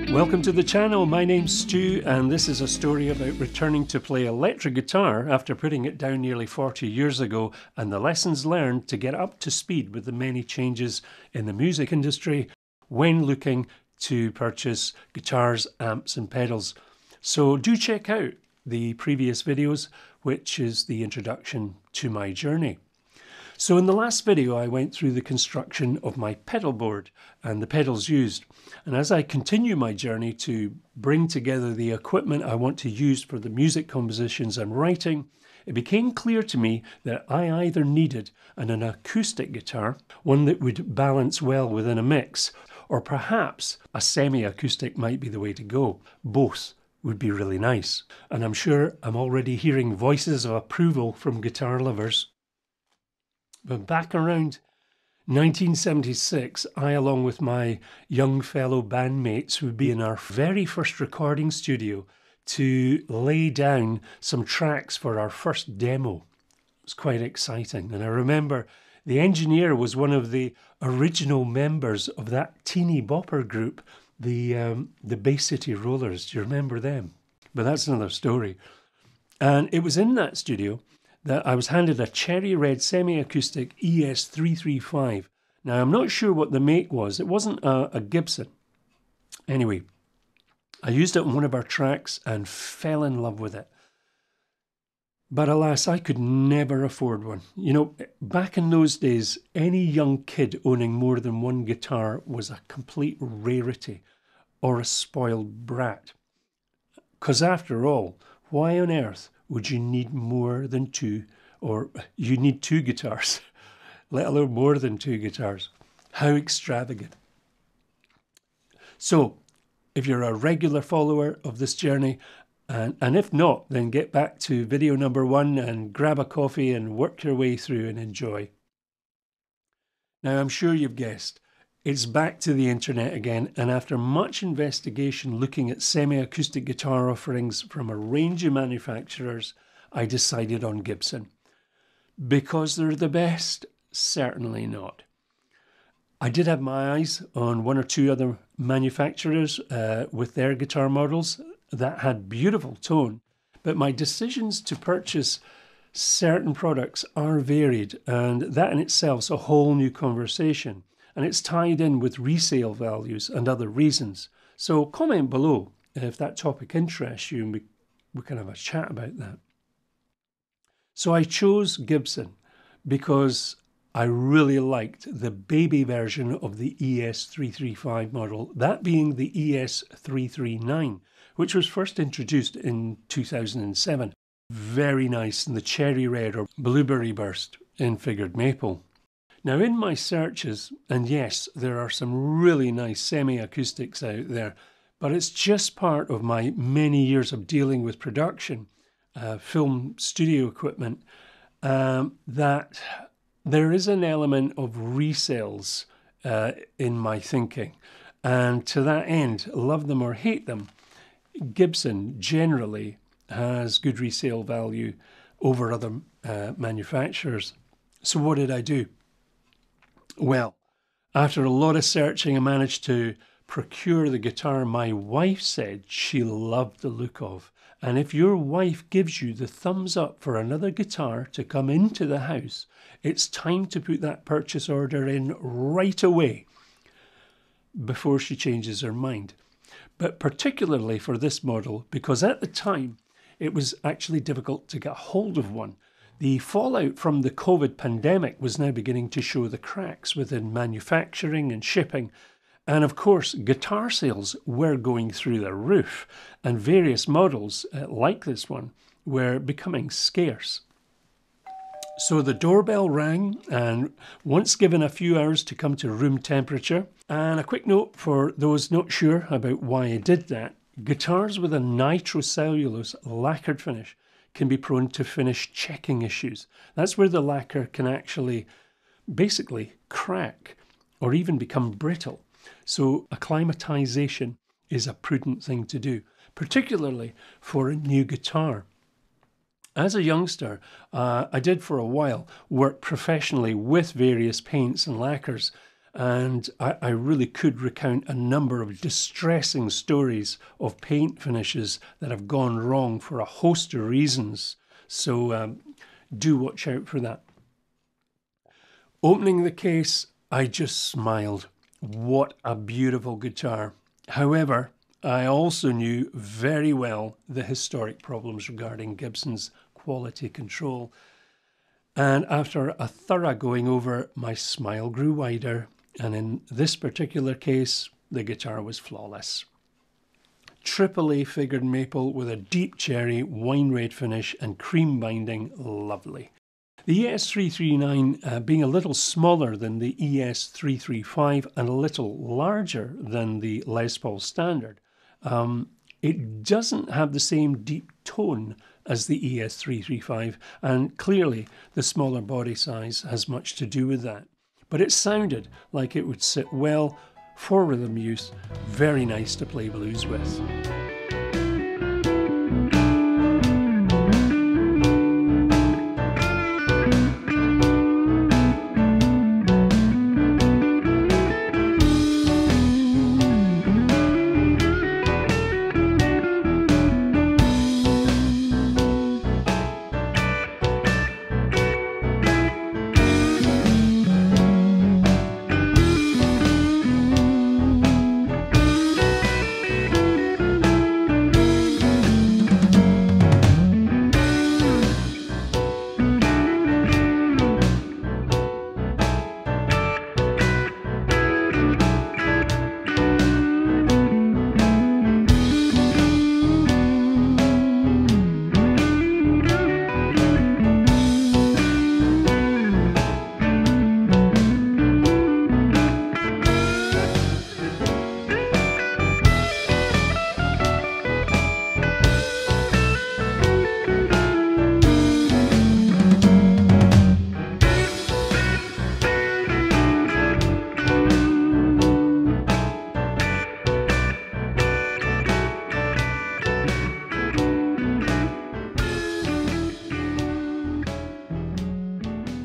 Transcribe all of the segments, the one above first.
Welcome to the channel. My name's Stu and this is a story about returning to play electric guitar after putting it down nearly 40 years ago and the lessons learned to get up to speed with the many changes in the music industry when looking to purchase guitars, amps and pedals. So do check out the previous videos, which is the introduction to my journey. So in the last video I went through the construction of my pedal board and the pedals used, and as I continue my journey to bring together the equipment I want to use for the music compositions I'm writing, it became clear to me that I either needed an acoustic guitar, one that would balance well within a mix, or perhaps a semi-acoustic might be the way to go. Both would be really nice, and I'm sure I'm already hearing voices of approval from guitar lovers. But back around 1976, I, along with my young fellow bandmates, would be in our very first recording studio to lay down some tracks for our first demo. It was quite exciting, and I remember the engineer was one of the original members of that teeny bopper group, the Bay City Rollers. Do you remember them? But that's another story. And it was in that studio that I was handed a cherry red Semi-Acoustic ES 335. Now, I'm not sure what the make was. It wasn't a Gibson. Anyway, I used it on one of our tracks and fell in love with it. But alas, I could never afford one. You know, back in those days, any young kid owning more than one guitar was a complete rarity or a spoiled brat. Because after all, why on earth would you need more than two, or you need two guitars, let alone more than two guitars? How extravagant. So, if you're a regular follower of this journey, and if not, then get back to video number 1 and grab a coffee and work your way through and enjoy. Now, I'm sure you've guessed, it's back to the internet again, and after much investigation looking at semi-acoustic guitar offerings from a range of manufacturers, I decided on Gibson. Because they're the best? Certainly not. I did have my eyes on one or two other manufacturers with their guitar models that had beautiful tone, but my decisions to purchase certain products are varied, and that in itself is a whole new conversation. And it's tied in with resale values and other reasons. So comment below if that topic interests you and we can have a chat about that. So I chose Gibson because I really liked the baby version of the ES 335 model, that being the ES 339, which was first introduced in 2007. Very nice in the cherry red or blueberry burst in figured maple. Now, in my searches, and yes, there are some really nice semi-acoustics out there, but it's just part of my many years of dealing with production, film studio equipment, that there is an element of resales in my thinking. And to that end, love them or hate them, Gibson generally has good resale value over other manufacturers. So what did I do? Well, after a lot of searching, I managed to procure the guitar my wife said she loved the look of. And if your wife gives you the thumbs up for another guitar to come into the house, it's time to put that purchase order in right away before she changes her mind. But particularly for this model, because at the time it was actually difficult to get hold of one. The fallout from the COVID pandemic was now beginning to show the cracks within manufacturing and shipping. And of course, guitar sales were going through the roof, and various models like this one were becoming scarce. So the doorbell rang, and once given a few hours to come to room temperature, and a quick note for those not sure about why I did that, guitars with a nitrocellulose lacquered finish can be prone to finish checking issues. That's where the lacquer can actually basically crack or even become brittle. So acclimatization is a prudent thing to do, particularly for a new guitar. As a youngster, I did for a while work professionally with various paints and lacquers, And I really could recount a number of distressing stories of paint finishes that have gone wrong for a host of reasons. So do watch out for that. Opening the case, I just smiled. What a beautiful guitar. However, I also knew very well the historic problems regarding Gibson's quality control. And after a thorough going over, my smile grew wider. And in this particular case, the guitar was flawless. AAA figured maple with a deep cherry, wine red finish and cream binding, lovely. The ES339 being a little smaller than the ES335 and a little larger than the Les Paul Standard, it doesn't have the same deep tone as the ES335, and clearly the smaller body size has much to do with that. But it sounded like it would sit well for rhythm use, very nice to play blues with.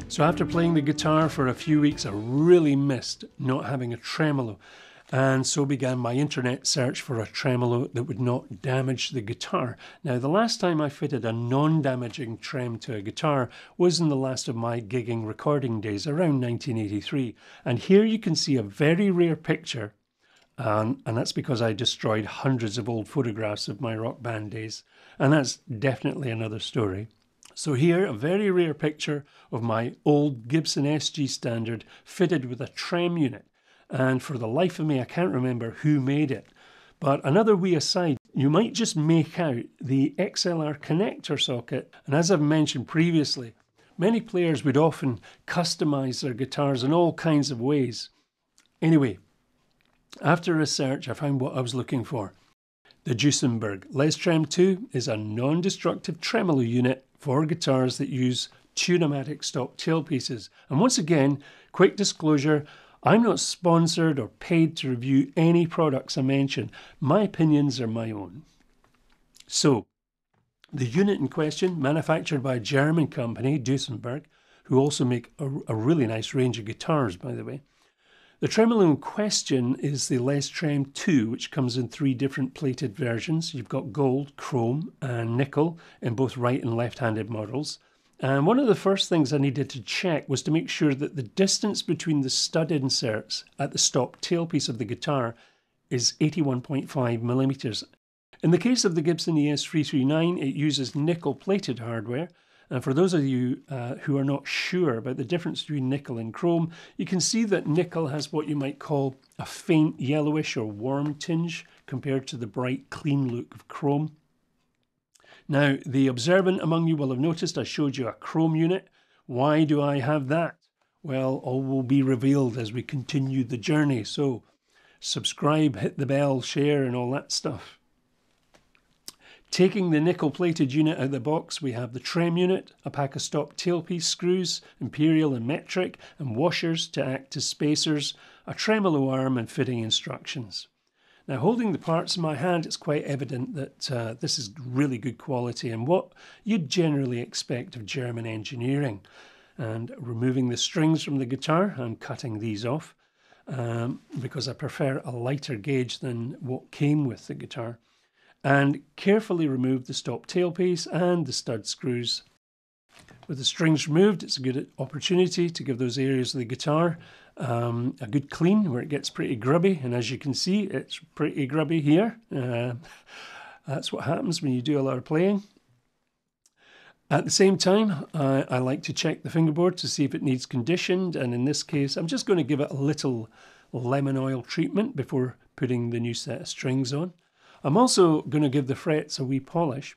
So after playing the guitar for a few weeks, I really missed not having a tremolo, and so began my internet search for a tremolo that would not damage the guitar. Now, the last time I fitted a non-damaging trem to a guitar was in the last of my gigging recording days around 1983, and here you can see a very rare picture, and that's because I destroyed hundreds of old photographs of my rock band days, and that's definitely another story. So here, a very rare picture of my old Gibson SG Standard fitted with a trem unit. And for the life of me, I can't remember who made it. But another wee aside, you might just make out the XLR connector socket. And as I've mentioned previously, many players would often customize their guitars in all kinds of ways. Anyway, after research, I found what I was looking for. The Duesenberg Les Trem II is a non-destructive tremolo unit for guitars that use tune-o-matic stop tailpieces. And once again, quick disclosure, I'm not sponsored or paid to review any products I mention. My opinions are my own. So, the unit in question, manufactured by a German company, Duesenberg, who also make a really nice range of guitars, by the way. The tremolo in question is the Les Trem II, which comes in 3 different plated versions. You've got gold, chrome and nickel in both right and left-handed models. And one of the first things I needed to check was to make sure that the distance between the stud inserts at the stop tailpiece of the guitar is 81.5 millimeters. In the case of the Gibson ES339, it uses nickel-plated hardware. And for those of you who are not sure about the difference between nickel and chrome, you can see that nickel has what you might call a faint yellowish or warm tinge compared to the bright, clean look of chrome. Now, the observant among you will have noticed I showed you a chrome unit. Why do I have that? Well, all will be revealed as we continue the journey. So, subscribe, hit the bell, share, and all that stuff. Taking the nickel-plated unit out of the box, we have the trem unit, a pack of stop tailpiece screws, imperial and metric, and washers to act as spacers, a tremolo arm and fitting instructions. Now, holding the parts in my hand, it's quite evident that this is really good quality and what you'd generally expect of German engineering. And removing the strings from the guitar, I'm cutting these off. because I prefer a lighter gauge than what came with the guitar, and carefully remove the stop tailpiece and the stud screws. With the strings removed, it's a good opportunity to give those areas of the guitar a good clean where it gets pretty grubby, and as you can see, it's pretty grubby here. That's what happens when you do a lot of playing. At the same time, I like to check the fingerboard to see if it needs conditioned, and in this case I'm just going to give it a little lemon oil treatment before putting the new set of strings on. I'm also going to give the frets a wee polish,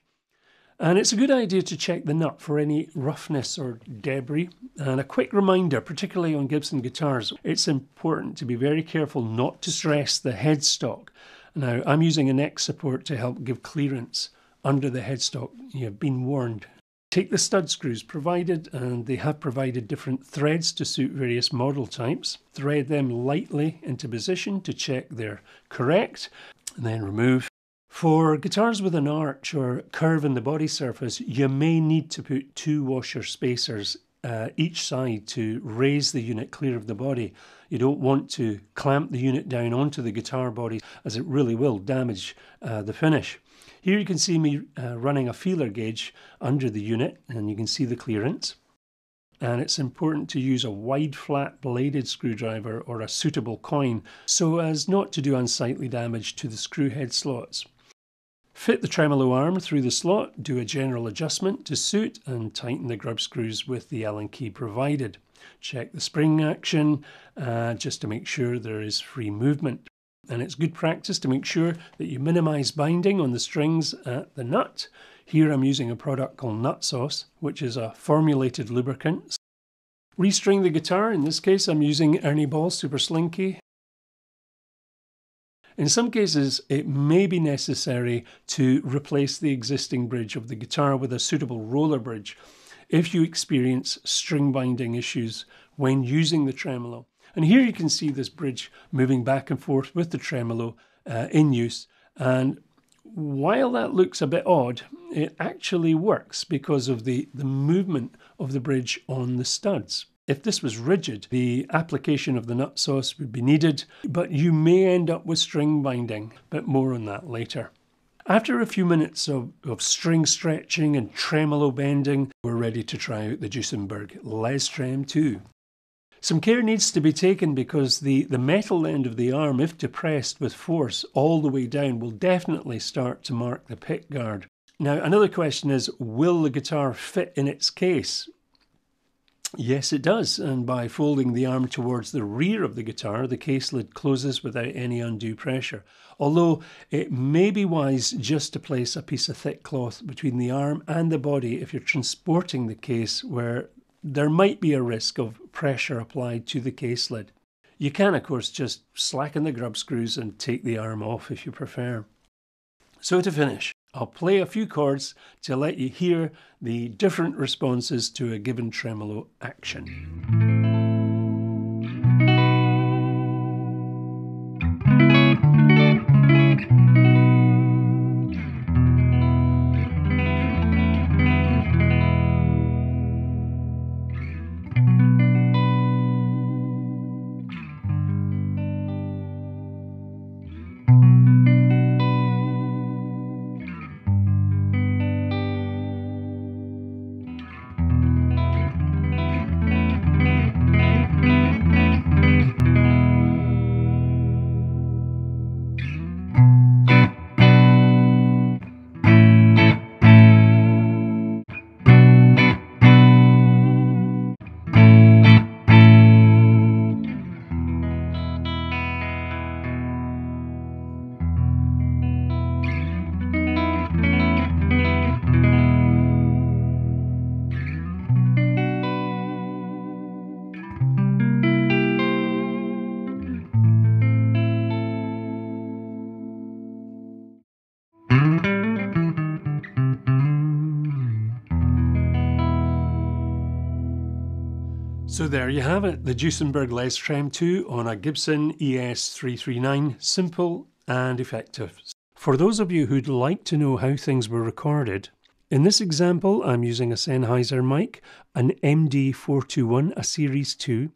and it's a good idea to check the nut for any roughness or debris. And a quick reminder, particularly on Gibson guitars, it's important to be very careful not to stress the headstock. Now, I'm using a neck support to help give clearance under the headstock. You've been warned. Take the stud screws provided, and they have provided different threads to suit various model types. Thread them lightly into position to check they're correct, and then remove. For guitars with an arch or curve in the body surface, you may need to put 2 washer spacers each side to raise the unit clear of the body. You don't want to clamp the unit down onto the guitar body, as it really will damage the finish. Here you can see me running a feeler gauge under the unit, and you can see the clearance. And it's important to use a wide flat bladed screwdriver or a suitable coin so as not to do unsightly damage to the screw head slots. Fit the tremolo arm through the slot, do a general adjustment to suit, and tighten the grub screws with the Allen key provided. Check the spring action just to make sure there is free movement. And it's good practice to make sure that you minimize binding on the strings at the nut. Here I'm using a product called Nut Sauce, which is a formulated lubricant. Restring the guitar. In this case I'm using Ernie Ball Super Slinky. In some cases, it may be necessary to replace the existing bridge of the guitar with a suitable roller bridge if you experience string binding issues when using the tremolo. And here you can see this bridge moving back and forth with the tremolo in use. And while that looks a bit odd, it actually works because of the movement of the bridge on the studs. If this was rigid, the application of the nut sauce would be needed, but you may end up with string binding, but more on that later. After a few minutes of string stretching and tremolo bending, we're ready to try out the Duesenberg Les Trem II. Some care needs to be taken because the metal end of the arm, if depressed with force all the way down, will definitely start to mark the pick guard. Now, another question is, will the guitar fit in its case? Yes, it does, and by folding the arm towards the rear of the guitar, the case lid closes without any undue pressure. Although it may be wise just to place a piece of thick cloth between the arm and the body if you're transporting the case where there might be a risk of pressure applied to the case lid. You can, of course, just slacken the grub screws and take the arm off if you prefer. So to finish, I'll play a few chords to let you hear the different responses to a given tremolo action. So there you have it, the Duesenberg Les Trem II on a Gibson ES 339, simple and effective. For those of you who'd like to know how things were recorded, in this example I'm using a Sennheiser mic, an MD421, a Series 2,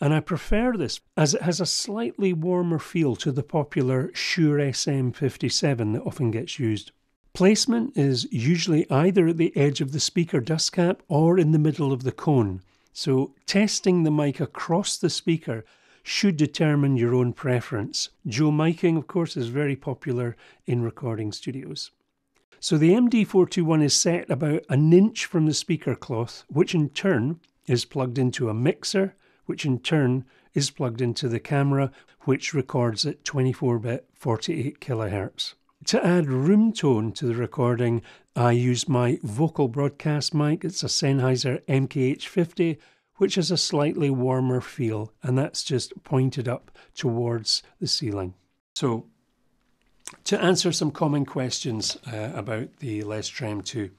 and I prefer this as it has a slightly warmer feel to the popular Shure SM57 that often gets used. Placement is usually either at the edge of the speaker dust cap or in the middle of the cone, so testing the mic across the speaker should determine your own preference. Dual miking, of course, is very popular in recording studios. So the MD421 is set about an inch from the speaker cloth, which in turn is plugged into a mixer, which in turn is plugged into the camera, which records at 24-bit 48 kilohertz. To add room tone to the recording, I use my vocal broadcast mic. It's a Sennheiser MKH50, which has a slightly warmer feel, and that's just pointed up towards the ceiling. So, to answer some common questions about the Les Trem II.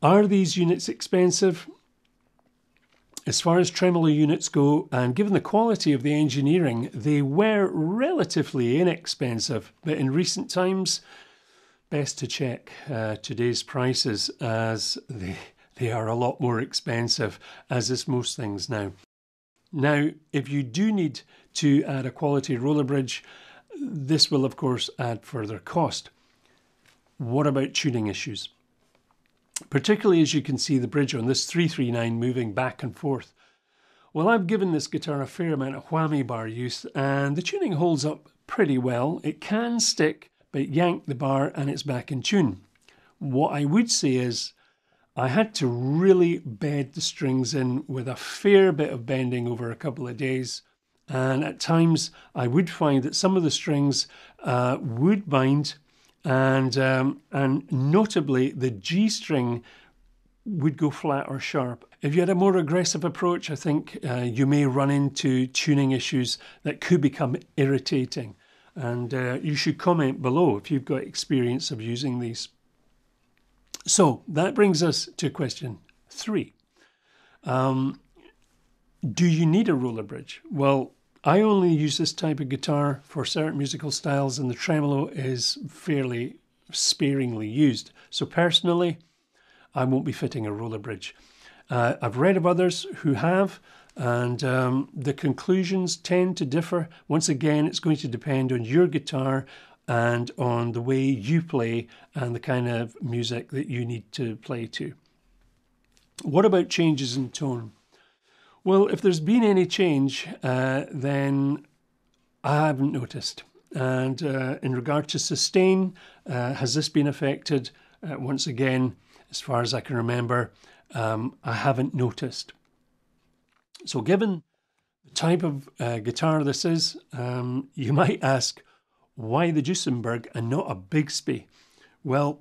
Are these units expensive? As far as tremolo units go, and given the quality of the engineering, they were relatively inexpensive, but in recent times, best to check today's prices, as they are a lot more expensive, as is most things now. Now, if you do need to add a quality roller bridge, this will of course add further cost. What about tuning issues? Particularly as you can see the bridge on this 339 moving back and forth. Well, I've given this guitar a fair amount of whammy bar use, and the tuning holds up pretty well. It can stick, but yank the bar and it's back in tune. What I would say is I had to really bed the strings in with a fair bit of bending over a couple of days, and at times I would find that some of the strings would bind, and notably the G string would go flat or sharp. If you had a more aggressive approach, I think you may run into tuning issues that could become irritating, and you should comment below if you've got experience of using these. So that brings us to question 3. Do you need a roller bridge? Well, I only use this type of guitar for certain musical styles, and the tremolo is fairly sparingly used. So personally, I won't be fitting a roller bridge. I've read of others who have, and the conclusions tend to differ. Once again, it's going to depend on your guitar and on the way you play and the kind of music that you need to play to. What about changes in tone? Well, if there's been any change, then I haven't noticed. And in regard to sustain, has this been affected? Once again, as far as I can remember, I haven't noticed. So given the type of guitar this is, you might ask, why the Duesenberg and not a Bigsby? Well,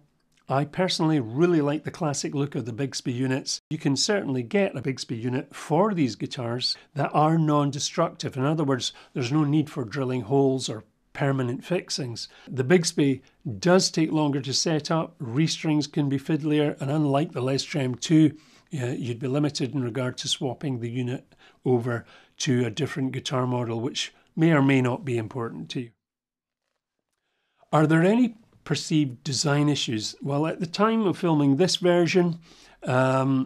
I personally really like the classic look of the Bigsby units. You can certainly get a Bigsby unit for these guitars that are non-destructive. In other words, there's no need for drilling holes or permanent fixings. The Bigsby does take longer to set up, restrings can be fiddlier, and unlike the Les Trem II, you'd be limited in regard to swapping the unit over to a different guitar model, which may or may not be important to you. Are there any perceived design issues? Well, at the time of filming this version, I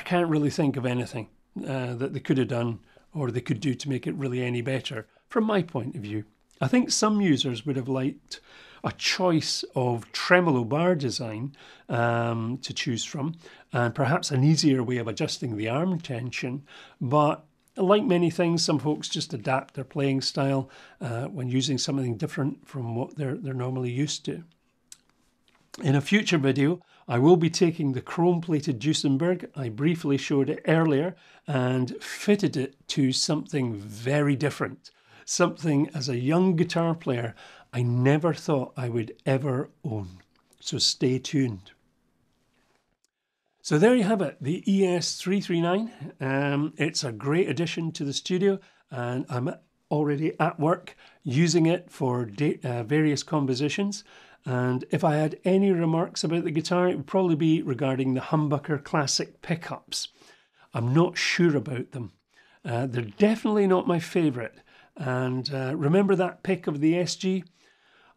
can't really think of anything that they could have done or they could do to make it really any better from my point of view. I think some users would have liked a choice of tremolo bar design to choose from, and perhaps an easier way of adjusting the arm tension, but like many things, some folks just adapt their playing style when using something different from what they're normally used to. In a future video, I will be taking the chrome-plated Duesenberg. I briefly showed it earlier and fitted it to something very different. Something, as a young guitar player, I never thought I would ever own. So stay tuned. So there you have it, the ES339. It's a great addition to the studio, and I'm already at work using it for various compositions. And if I had any remarks about the guitar, it would probably be regarding the humbucker classic pickups. I'm not sure about them. They're definitely not my favourite. And remember that pick of the SG?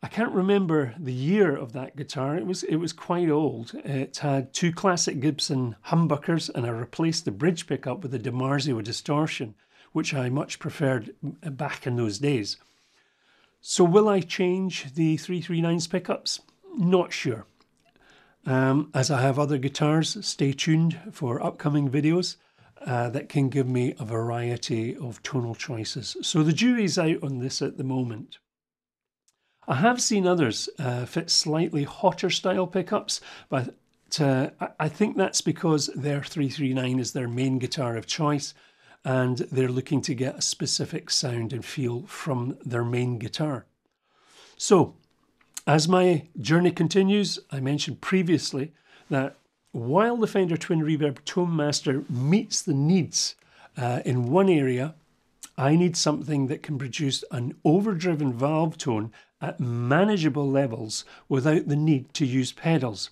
I can't remember the year of that guitar. It was quite old. It had two classic Gibson humbuckers, and I replaced the bridge pickup with a DiMarzio distortion, which I much preferred back in those days. So will I change the 339's pickups? Not sure. As I have other guitars, stay tuned for upcoming videos that can give me a variety of tonal choices. So the jury's out on this at the moment. I have seen others fit slightly hotter style pickups, but I think that's because their 339 is their main guitar of choice, and they're looking to get a specific sound and feel from their main guitar. So, as my journey continues, I mentioned previously that while the Fender Twin Reverb Tone Master meets the needs in one area, I need something that can produce an overdriven valve tone at manageable levels without the need to use pedals.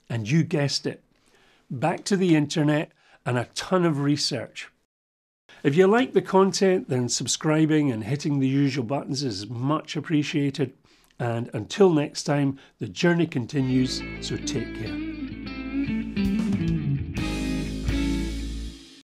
And you guessed it, back to the internet and a ton of research. If you like the content, then subscribing and hitting the usual buttons is much appreciated. And until next time, the journey continues, so take care.